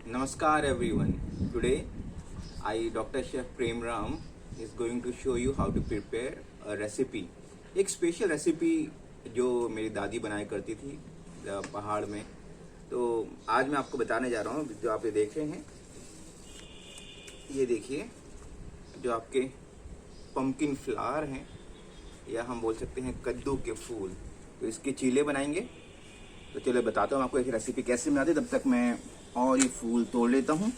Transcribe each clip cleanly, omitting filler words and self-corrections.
Namaskar everyone. Today I Dr. Chef Prem Ram is going to show you how to prepare a recipe. एक special recipe जो मेरी दादी बनाया करती थी पहाड़ में। तो आज मैं आपको बताने जा रहा हूँ, जो आप ये देख रहे हैं, ये देखिए जो आपके पम्पकिन फ्लावर हैं, या हम बोल सकते हैं कद्दू के फूल। तो इसके चीले बनाएंगे। तो चलो बताता हूँ आपको एक रेसिपी कैसे बनाते। तब तक मैं और ये फूल तोड़ लेता हूँ।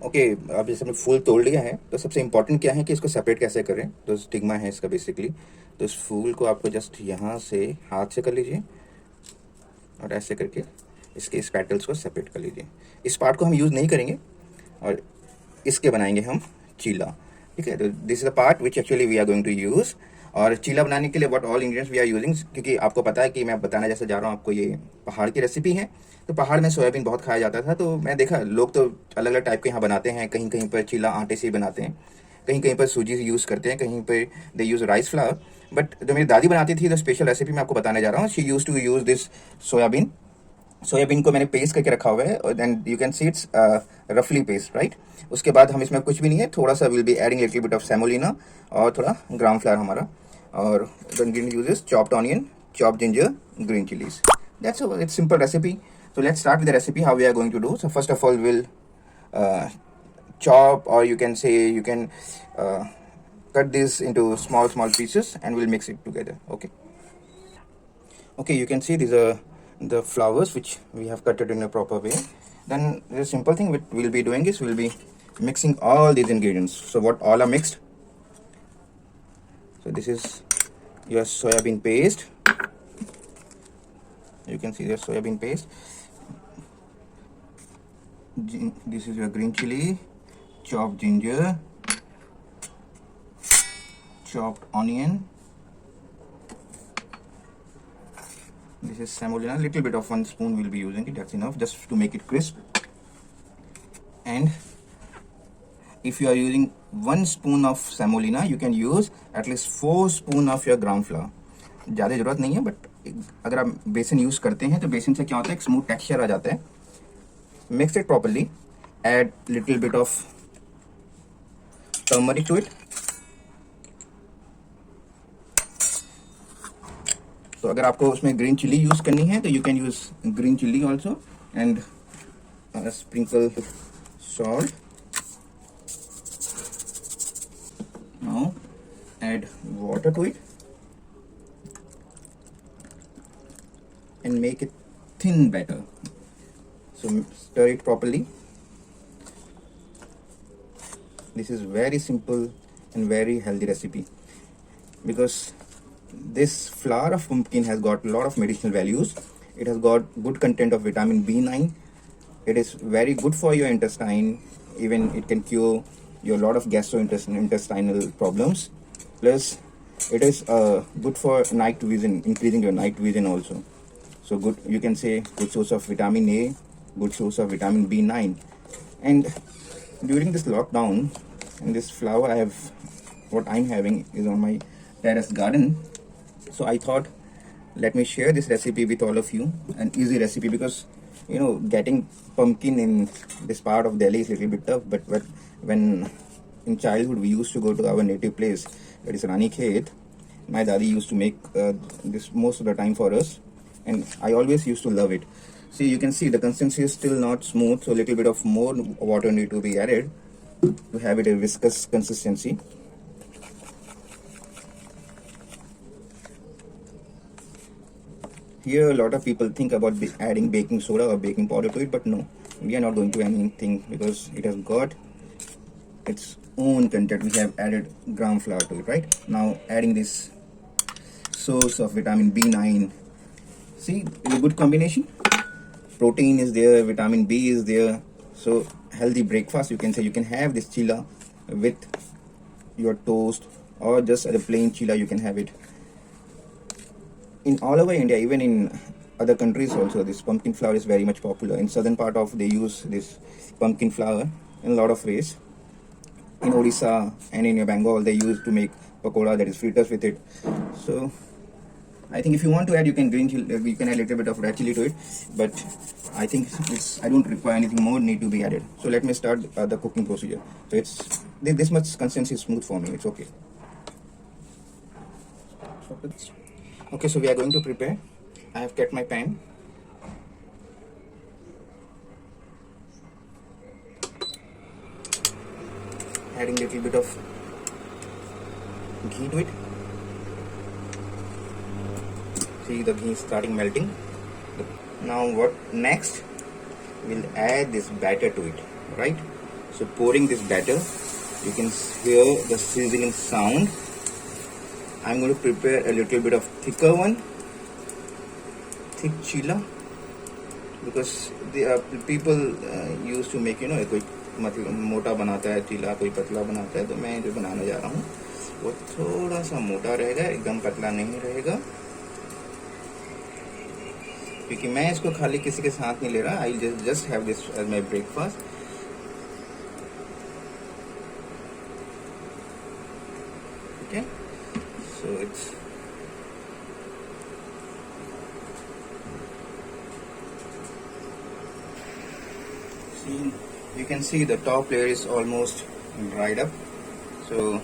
ओके, अब जैसे हमने फूल तोड़ लिया है, तो सबसे इम्पोर्टेंट क्या है कि इसको सेपरेट कैसे करें। तो स्टिग्मा है इसका बेसिकली। तो इस फूल को आपको जस्ट यहाँ से हाथ से कर लीजिए और ऐसे करके इसके इस पेटल्स को सेपरेट कर लीजिए। इस पार्ट को हम यूज़ नहीं करेंगे और इसके बनाएंगे हम चीला। ठीक है, तो this is the part which actually we are going to use. और चीला बनाने के लिए what all ingredients we are using, क्योंकि आपको पता है कि मैं बताने जैसे जा रहा हूँ आपको, ये पहाड़ की रेसिपी है। तो पहाड़ में सोयाबीन बहुत खाया जाता था। तो मैं देखा लोग तो अलग अलग टाइप के यहाँ बनाते हैं। कहीं कहीं पर चीला आटे से ही बनाते हैं, कहीं कहीं पर सूजी यूज़ करते हैं, कहीं पर दे यूज़ राइस फ्लावर। बट जो मेरी दादी बनाती थी, तो स्पेशल रेसिपी मैं आपको बताने जा रहा हूँ। She use to use this soybean को मैंने पेस्ट करके रखा हुआ है, और then you can see it's रफली पेस्ट, राइट। उसके बाद हम इसमें कुछ भी नहीं है, थोड़ा सा will be adding little bit of semolina और थोड़ा ग्राम फ्लावर हमारा। और the ingredient uses chopped onion, chopped ginger, green chilies. That's all. It's simple recipe. So let's start with the recipe how we are going to do. So first of all we'll chop, or you can say you can cut this into small pieces, and we'll mix it together. Okay, you can see these are the flowers which we have cut it in a proper way. Then the simple thing we'll be doing is we'll be mixing all these ingredients. So what all are mixed? So this is your soybean paste. You can see the soybean paste. This is your green chili, chopped ginger, chopped onion. This is semolina. Little bit of 1 spoon we'll be using it. That's enough, just to make it crisp. And if you are using 1 spoon of semolina, you can use at least 4 spoon of your ground flour. ज़्यादा ज़रूरत नहीं है, but अगर आप बेसन use करते हैं तो बेसन से क्या होता है, एक स्मूथ टेक्सचर आ जाता है। Mix it properly, add little bit of turmeric to it. तो अगर आपको उसमें ग्रीन चिली यूज़ करनी है तो you can use green chilli also, and sprinkle salt. Now add water to it and make it thin batter. So stir it properly. This is very simple and very healthy recipe, because this flour of pumpkin has got a lot of medicinal values. It has got good content of vitamin B9. It is very good for your intestine. Even it can cure your lot of gastrointestinal problems. Plus it is good for night vision, increasing your night vision also. So good, you can say good source of vitamin A, good source of vitamin B9. And during this lockdown, in this flower I have, what I'm having is on my terrace garden. So I thought, let me share this recipe with all of you, an easy recipe, because you know, getting pumpkin in this part of Delhi is a little bit tough. But when in childhood we used to go to our native place, that is Rani Khet, my daddy used to make this most of the time for us. And I always used to love it. See, you can see the consistency is still not smooth, so a little bit of more water need to be added to have it a viscous consistency. Here a lot of people think about adding baking soda or baking powder to it, but no, we are not going to add anything, because it has got its own content. We have added gram flour to it, right? Now adding this source of vitamin B9. See, a good combination. Protein is there, vitamin B is there. So healthy breakfast, you can say. You can have this chila with your toast, or just as a plain chila you can have it. In all over India, even in other countries also, this pumpkin flour is very much popular. In southern part of, they use this pumpkin flour in a lot of ways. In Odisha and in Bengal, they use to make pakoda, that is fritters with it. So I think if you want to add, you can you can add a little bit of red chili to it, but I think I don't require anything more need to be added. So let me start the cooking procedure. So it's this much consistency is smooth for me. It's okay. Okay, so we are going to prepare. I have kept my pan. Adding little bit of ghee to it. See the ghee starting melting. Now what next? We'll add this batter to it, right? So pouring this batter, you can hear the sizzling sound. I'm going to prepare a little bit of thicker one, thick chila, because people used to make, कोई मतलब मोटा बनाता है चीला, कोई पतला बनाता है, तो मैं जो बनाने जा रहा हूँ वो थोड़ा सा मोटा रहेगा, एकदम पतला नहीं रहेगा, क्योंकि मैं इसको खाली किसी के साथ नहीं ले रहा. I just have this as my breakfast. Okay, so it's you can see the top layer is almost dried up, so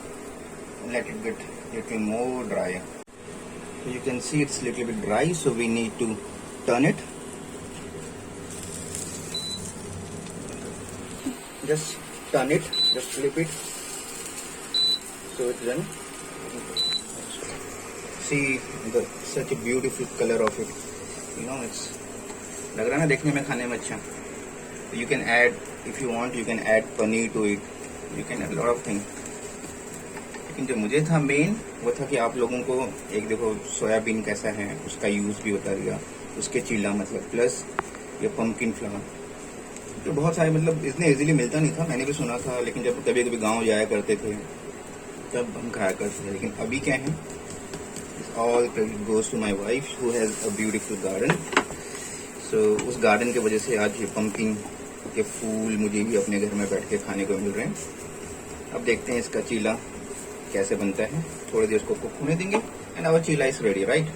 let it get little more dry. So you can see it's little bit dry, so we need to turn it. Just turn it, just flip it, so it's done. See such a beautiful color of it. It's लग रहा है ना देखने में, खाने में अच्छा. You can add, if you want, you can add paneer to it. You can add a lot of things. लेकिन जो मुझे था मेन वो था कि आप लोगों को एक देखो सोयाबीन कैसा है उसका यूज़ भी बता दिया, उसके चीला मतलब, प्लस ये पम्पकिन फ्लावर जो बहुत सारे मतलब इतने इजीली मिलता नहीं था, मैंने भी सुना था, लेकिन जब कभी कभी गांव जाया करते थे तब हम खाया करते थे. लेकिन अभी क्या है, all credit goes to my wife who has a beautiful garden. So उस गार्डन की वजह से आज ये पम्पकिन के फूल मुझे भी अपने घर में बैठ के खाने को मिल रहे हैं. अब देखते हैं इसका चीला कैसे बनता है. थोड़ी देर इसको कुक होने देंगे and our cheela is ready, right.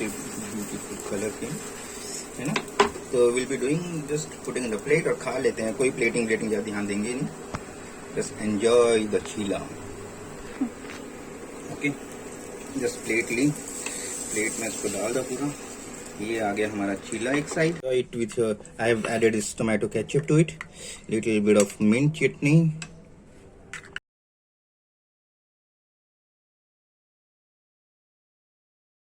Beautiful colour के है ना. तो will be doing just putting in the plate और खा लेते हैं. कोई प्लेटिंग ज्यादा ध्यान देंगे नहीं, just enjoy the cheela. Okay, just plate में इसको डाल दो पूरा. ये आ गया हमारा चीला एक साइड. It with I have added this tomato ketchup to it, little bit of mint chutney